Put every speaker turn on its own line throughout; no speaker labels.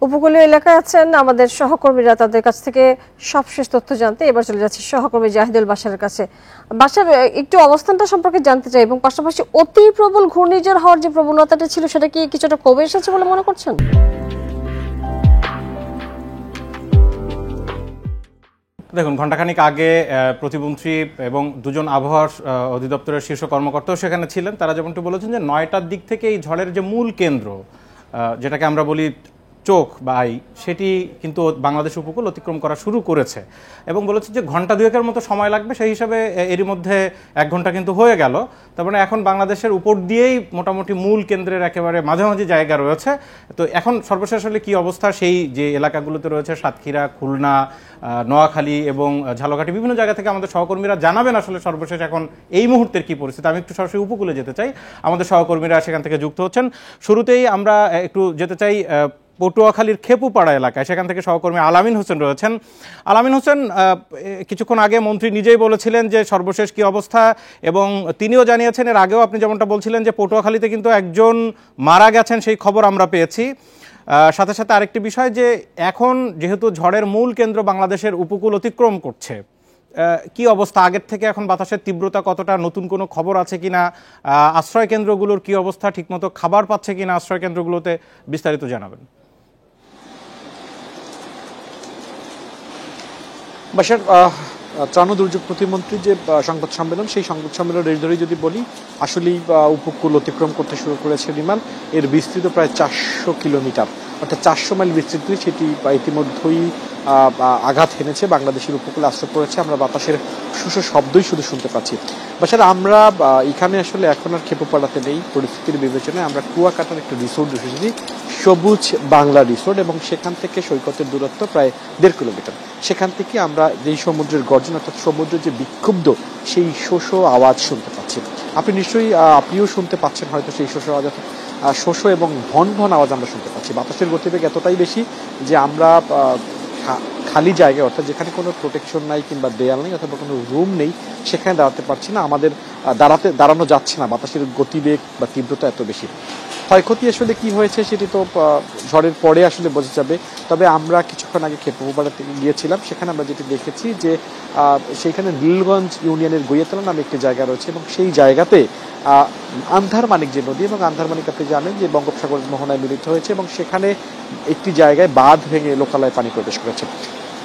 উপকূলীয় এলাকায় আছেন আমাদের সহকর্মীরা, তাদের কাছ থেকে সবশেষ তথ্য জানতে এবার চলে যাচ্ছি সহকর্মী জাহিদুল বাশারের কাছে। বাশার, একটু অবস্থানটা সম্পর্কে জানতে চাই এবং পাশাপাশি অতি প্রবল ঘূর্ণিঝড় হওয়ার যে প্রবণতাটা ছিল সেটা কি কিছুটা কমে এসেছে বলে মনে করছেন?
দেখুন, ঘণ্টাখানিক আগে প্রতিমন্ত্রী এবং দুজন আবহাওয়া অধিদপ্তরের শীর্ষ কর্মকর্তাও সেখানে ছিলেন। তারা যেমনটি বলেছেন যে ৯টার দিক থেকে এই ঝড়ের যে মূল কেন্দ্র, যেটাকে আমরা বলি চোখ বা আই, সেটি কিন্তু বাংলাদেশ উপকূল অতিক্রম করা শুরু করেছে এবং বলেছে যে ঘন্টা দুয়েকের মতো সময় লাগবে। সেই হিসাবে এরই মধ্যে ১ ঘন্টা কিন্তু হয়ে গেল। তার মানে এখন বাংলাদেশের উপর দিয়েই মোটামুটি মূল কেন্দ্রের একেবারে মাঝামাঝি জায়গা রয়েছে। তো এখন সর্বশেষ আসলে কী অবস্থা, সেই যে এলাকাগুলোতে রয়েছে সাতক্ষীরা, খুলনা, নোয়াখালী এবং ঝালকাঠি, বিভিন্ন জায়গা থেকে আমাদের সহকর্মীরা জানাবেন আসলে সর্বশেষ এখন এই মুহূর্তের কি পরিস্থিতি। আমি একটু সরাসরি উপকূলে যেতে চাই, আমাদের সহকর্মীরা সেখান থেকে যুক্ত হচ্ছেন। শুরুতেই আমরা একটু যেতে চাই পটুয়াখালীর খেপুপাড়া এলাকায়, সেখান থেকে সহকর্মী আলামিন হোসেন রয়েছেন। আলামিন হোসেন, কিছুক্ষণ আগে মন্ত্রী নিজেই বলেছিলেন যে সর্বশেষ কি অবস্থা, এবং তিনিও জানিয়েছেন, এর আগেও আপনি যেমনটা বলছিলেন যে পটুয়াখালীতে কিন্তু একজন মারা গেছেন, সেই খবর আমরা পেয়েছি। সাথে সাথে আরেকটি বিষয় যে এখন যেহেতু ঝড়ের মূল কেন্দ্র বাংলাদেশের উপকূল অতিক্রম করছে, কি অবস্থা আগের থেকে এখন, বাতাসের তীব্রতা কতটা, নতুন কোনো খবর আছে কিনা, আশ্রয় কেন্দ্রগুলোর কি অবস্থা, ঠিকমতো খাবার পাচ্ছে কিনা আশ্রয় কেন্দ্রগুলোতে, বিস্তারিত জানাবেন।
বাশার, ত্রাণ ও দুর্যোগ প্রতিমন্ত্রীর যে সংবাদ সম্মেলন, সেই সংবাদ সম্মেলনের ধরেই যদি বলি, আসলেই উপকূল অতিক্রম করতে শুরু করেছে বিমান। এর বিস্তৃত প্রায় ৪০০ কিলোমিটার, অর্থাৎ ৪০০ মাইল বিস্তৃত। সেটি ইতিমধ্যেই আঘাত হেনেছে, বাংলাদেশের উপকূলে আশ্রয় পড়েছে। আমরা বাতাসের শোষ শব্দই শুধু শুনতে পাচ্ছি। বাশার, আমরা এখানে আসলে এখন আর খেপুপাড়াতে নেই। পরিস্থিতির বিবেচনায় আমরা কুয়াকাটার একটি রিসোর্ট এসেছি, সবুজ বাংলা রিসোর্ট, এবং সেখান থেকে সৈকতের দূরত্ব প্রায় ১.৫ কিলোমিটার। সেখান থেকে আমরা যেই সমুদ্রের গর্জন, অর্থাৎ সমুদ্রের যে বিক্ষুব্ধ, সেই শোষ আওয়াজ শুনতে পাচ্ছি। আপনি নিশ্চয়ই আপনিও শুনতে পাচ্ছেন হয়তো সেই শোষ আওয়াজ, শোষ এবং ভন ভন আওয়াজ আমরা শুনতে পাচ্ছি। বাতাসের গতিবেগ এতটাই বেশি যে আমরা খালি জায়গায়, অর্থাৎ যেখানে কোনো প্রোটেকশন নাই কিংবা দেয়াল নেই অথবা কোনো রুম নেই, সেখানে দাঁড়াতে পারছি না। আমাদের দাঁড়ানো যাচ্ছে না, বাতাসের গতিবেগ বা তীব্রতা এত বেশি। ক্ষয়ক্ষতি আসলে কি হয়েছে সেটি তো ঝড়ের পরে আসলে বোঝা যাবে। তবে আমরা কিছুক্ষণ আগে খেপুপাড়াতে গিয়েছিলাম, সেখানে আমরা যেটি দেখেছি যে সেইখানে নীলগঞ্জ ইউনিয়নের গইয়াতলা নামে একটি জায়গা রয়েছে, এবং সেই জায়গাতে আন্ধারমানিক যে নদী, এবং আন্ধারমানিক আপনি জানেন যে বঙ্গোপসাগরের মোহনায় মিলিত হয়েছে, এবং সেখানে একটি জায়গায় বাঁধ ভেঙে লোকালয়ে পানি প্রবেশ করেছে।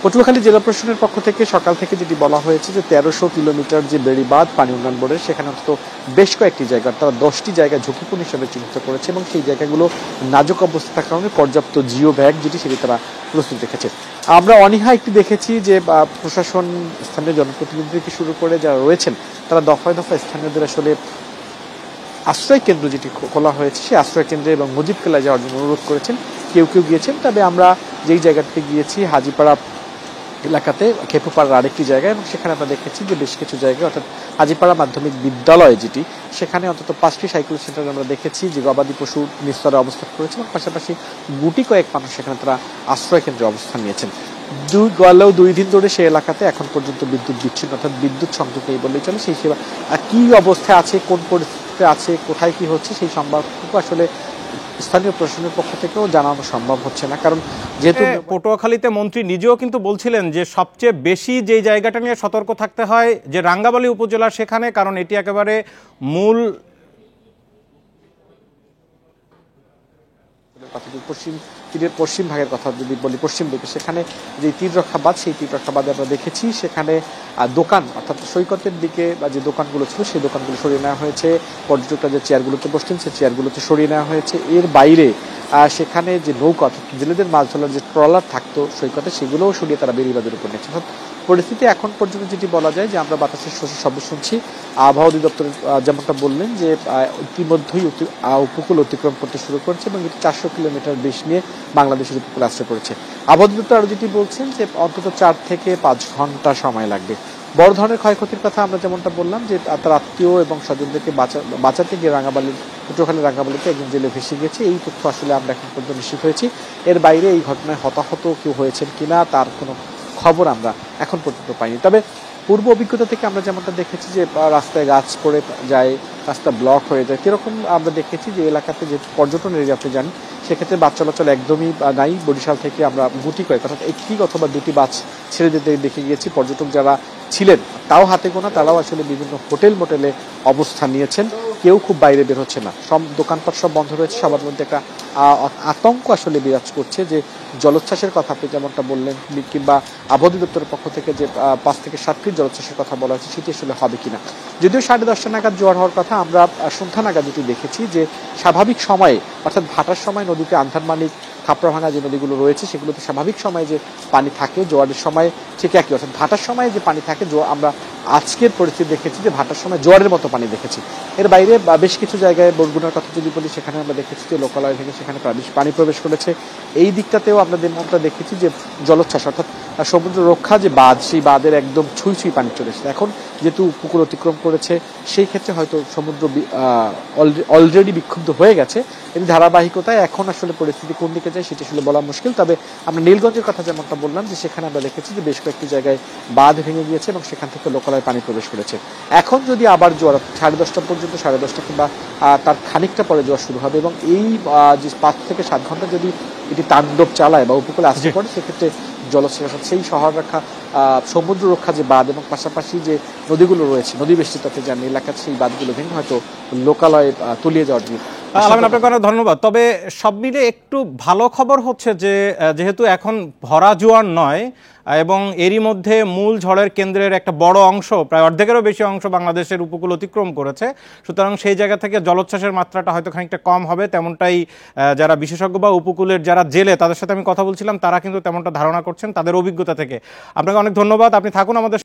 পটুয়াখালী জেলা প্রশাসনের পক্ষ থেকে সকাল থেকে যেটি বলা হয়েছে যে ১৩০০ কিলোমিটার যে বেড়িবাঁধ পানি উন্নয়ন বোর্ডের, সেখানে অন্তত বেশ কয়েকটি জায়গা, তারা ১০টি জায়গা ঝুঁকিপূর্ণ হিসেবে চিহ্নিত করেছে, এবং সেই জায়গাগুলো নাজুক অবস্থা থাকার কারণে পর্যাপ্ত জিও ব্যাগ যেটি, সেটি তারা প্রস্তুত রেখেছে। আমরা অনীহা একটি দেখেছি যে প্রশাসন, স্থানীয় জনপ্রতিনিধি থেকে শুরু করে যারা রয়েছেন, তারা দফায় দফায় স্থানীয়দের আসলে আশ্রয় কেন্দ্র যেটি খোলা হয়েছে, সেই আশ্রয় কেন্দ্রে এবং মজিদ কেলায় যাওয়ার জন্য অনুরোধ করেছেন। কেউ কেউ গিয়েছেন, তবে আমরা যেই জায়গাটিতে গিয়েছি হাজিপাড়া এলাকাতে, খেপুপাড়ার আরেকটি জায়গায়, এবং সেখানে আমরা দেখেছি যে বেশ কিছু জায়গায়, অর্থাৎ হাজিপাড়া মাধ্যমিক বিদ্যালয় যেটি, সেখানে অন্তত 5টি সাইকেল সেন্টার আমরা দেখেছি যে গবাদি পশু নিস্তরে অবস্থান করেছে, এবং পাশাপাশি গুটি কয়েক মানুষ সেখানে তারা আশ্রয় কেন্দ্রে অবস্থান নিয়েছেন। গেলেও 2 দিন ধরে সেই এলাকাতে এখন পর্যন্ত বিদ্যুৎ বিচ্ছিন্ন, অর্থাৎ বিদ্যুৎ সংযোগ নেই বললেই চলে। সেই সেবা কি অবস্থায় আছে, কোন পরিস্থিতিতে আছে, কোথায় কি হচ্ছে, সেই সংবাদটুকু আসলে স্থানীয় প্রশাসনের পক্ষ থেকেও জানানো সম্ভব হচ্ছে না, কারণ যেহেতু
পটুয়াখালীতে মন্ত্রী নিজেও কিন্তু বলছিলেন যে সবচেয়ে বেশি যে জায়গাটা নিয়ে সতর্ক থাকতে হয় যে রাঙ্গাবালী উপজেলা, সেখানে, কারণ এটি একেবারে মূল
পশ্চিম তীরের পশ্চিম ভাগের কথা যদি বলি, পশ্চিম দিকে, সেখানে যে তীররক্ষা বাঁধ, সেই তীররক্ষা বাঁধে আমরা দেখেছি সেখানে দোকান, অর্থাৎ সৈকতের দিকে বা যে দোকানগুলো ছিল সেই দোকানগুলো সরিয়ে নেওয়া হয়েছে। পর্যটকরা যে চেয়ারগুলোতে বসতেন সেই চেয়ারগুলোতে সরিয়ে নেওয়া হয়েছে। এর বাইরে সেখানে যে নৌকা, অর্থাৎ জেলেদের মাছ ধরার যে ট্রলার থাকতো সৈকতে, সেগুলোও সরিয়ে তারা বেড়িবাঁধের উপর নিয়েছে। অর্থাৎ পরিস্থিতি এখন পর্যন্ত যেটি বলা যায় যে আমরা বাতাসের শব্দ শুনছি। আবহাওয়া অধিদপ্তর যেমনটা বললেন যে ইতিমধ্যেই উপকূল অতিক্রম করতে শুরু করেছে, এবং এটি ৪০০ কিলোমিটার বেশ নিয়ে বাংলাদেশের উপকূলে আশ্রয় করেছে। আবহাওয়া অধিদপ্তর আরও যেটি বলছেন যে অন্তত ৪ থেকে ৫ ঘন্টা সময় লাগবে। বড় ধরনের ক্ষয়ক্ষতির কথা আমরা যেমনটা বললাম যে তার আত্মীয় এবং স্বজনদেরকে বাঁচাতে গিয়ে পটুয়াখালী রাঙ্গাবালিতে একজন জেলে ভেসে গেছে, এই তথ্য আসলে আমরা এখন পর্যন্ত নিশ্চিত হয়েছি। এর বাইরে এই ঘটনায় হতাহত কেউ হয়েছেন কিনা তার কোনো খবর আমরা এখন পর্যন্ত পাইনি। তবে পূর্ব অভিজ্ঞতা থেকে আমরা যেমনটা দেখেছি যে রাস্তায় গাছ পড়ে যায়, রাস্তা ব্লক হয়ে যায়, কিরকম আমরা দেখেছি যে এলাকাতে যে পর্যটন এরিয়া আপনি জানেন, সেক্ষেত্রে বাস চলাচল একদমই নাই। বরিশাল থেকে আমরা গুটি কয়েক অর্থাৎ একটি অথবা দুটি বাস ছেড়ে দিতে দেখে গিয়েছি। পর্যটক যারা ছিলেন তাও হাতে গোনা, তারাও আসলে বিভিন্ন হোটেল মোটেলে অবস্থান নিয়েছেন, কেউ খুব বাইরে বের হচ্ছে না, সব দোকানপাট সব বন্ধ রয়েছে। সবার মধ্যে একটা আতঙ্ক আসলে বিরাজ করছে যে জলোচ্ছ্বাসের কথা আপনি যেমনটা বললেন, কিংবা আবহাওয়া অধিদপ্তরের পক্ষ থেকে যে 5 থেকে 7 ফিট জলোচ্ছ্বাসের কথা বলা হয়েছে, সেটি আসলে হবে কিনা। যদিও 10:30 নাগাদ জোয়ার হওয়ার কথা, আমরা সন্ধ্যা নাগাদ যেটি দেখেছি যে স্বাভাবিক সময়ে অর্থাৎ ভাটার সময় নদীতে আন্ধারমানিক, খাপড়াভাঙা যে নদীগুলো রয়েছে সেগুলোতে স্বাভাবিক সময়ে যে পানি থাকে, জোয়ারের সময় ঠিক একই, অর্থাৎ ভাটার সময় যে পানি থাকে, আমরা আজকের পরিস্থিতি দেখেছি যে ভাটার সময় জোয়ারের মতো পানি দেখেছি। এর বাইরে বেশ কিছু জায়গায় বরগুনার কথা যদি বলি, সেখানে আমরা দেখেছি যে লোকালয় থেকে সেখানে পানি প্রবেশ করেছে। এই দিকটাতেও আমরা দেখেছি যে জলোচ্ছ্বাস অর্থাৎ সমুদ্র রক্ষা যে বাঁধ, সেই বাঁধের একদম ছুঁই ছুঁই পানি চলে এসেছে। এখন যেহেতু উপকূল অতিক্রম করেছে, সেই ক্ষেত্রে হয়তো সমুদ্র অলরেডি বিক্ষুব্ধ হয়ে গেছে। এই ধারাবাহিকতায় এখন আসলে পরিস্থিতি কোন দিকে যায় সেটা আসলে বলা মুশকিল। তবে আমরা নীলগঞ্জের কথা যেমনটা বললাম যে সেখানে আমরা দেখেছি যে বেশ কয়েকটি জায়গায় বাঁধ ভেঙে গিয়েছে এবং সেখান থেকে লোকালয়ে পানি প্রবেশ করেছে। এখন যদি আবার জোয়ার 10:30 পর্যন্ত, 10:30 কিংবা তার খানিকটা পরে জোয়ার শুরু হবে এবং এই যে 5 থেকে 7 ঘন্টা যদি এটি তাণ্ডব চালায় বা উপকূলে আসতে পারে, সেক্ষেত্রে জলোচ্ছ্বাস, সেই শহর রক্ষা, সমুদ্র রক্ষা যে বাঁধ এবং পাশাপাশি যে নদীগুলো রয়েছে, নদী বেষ্টিত যে এলাকার সেই বাঁধগুলো ভেঙে হয়তো লোকালয়ে তলিয়ে যাওয়ার জন্য।
আলামিন, আপনাকে অনেক ধন্যবাদ। তবে সব মিলে একটু ভালো খবর হচ্ছে যে যেহেতু এখন ভরা জোয়ার নয় এবং এরই মধ্যে মূল ঝড়ের কেন্দ্রের একটা বড় অংশ, প্রায় অর্ধেকেরও বেশি অংশ বাংলাদেশের উপকূল অতিক্রম করেছে, সুতরাং সেই জায়গা থেকে জলোচ্ছ্বাসের মাত্রাটা হয়তো খানিকটা কম হবে, তেমনটাই যারা বিশেষজ্ঞ বা উপকূলের যারা জেলে তাদের সাথে আমি কথা বলছিলাম, তারা কিন্তু তেমনটা ধারণা করছেন তাদের অভিজ্ঞতা থেকে। আপনাকে অনেক ধন্যবাদ, আপনি থাকুন আমাদের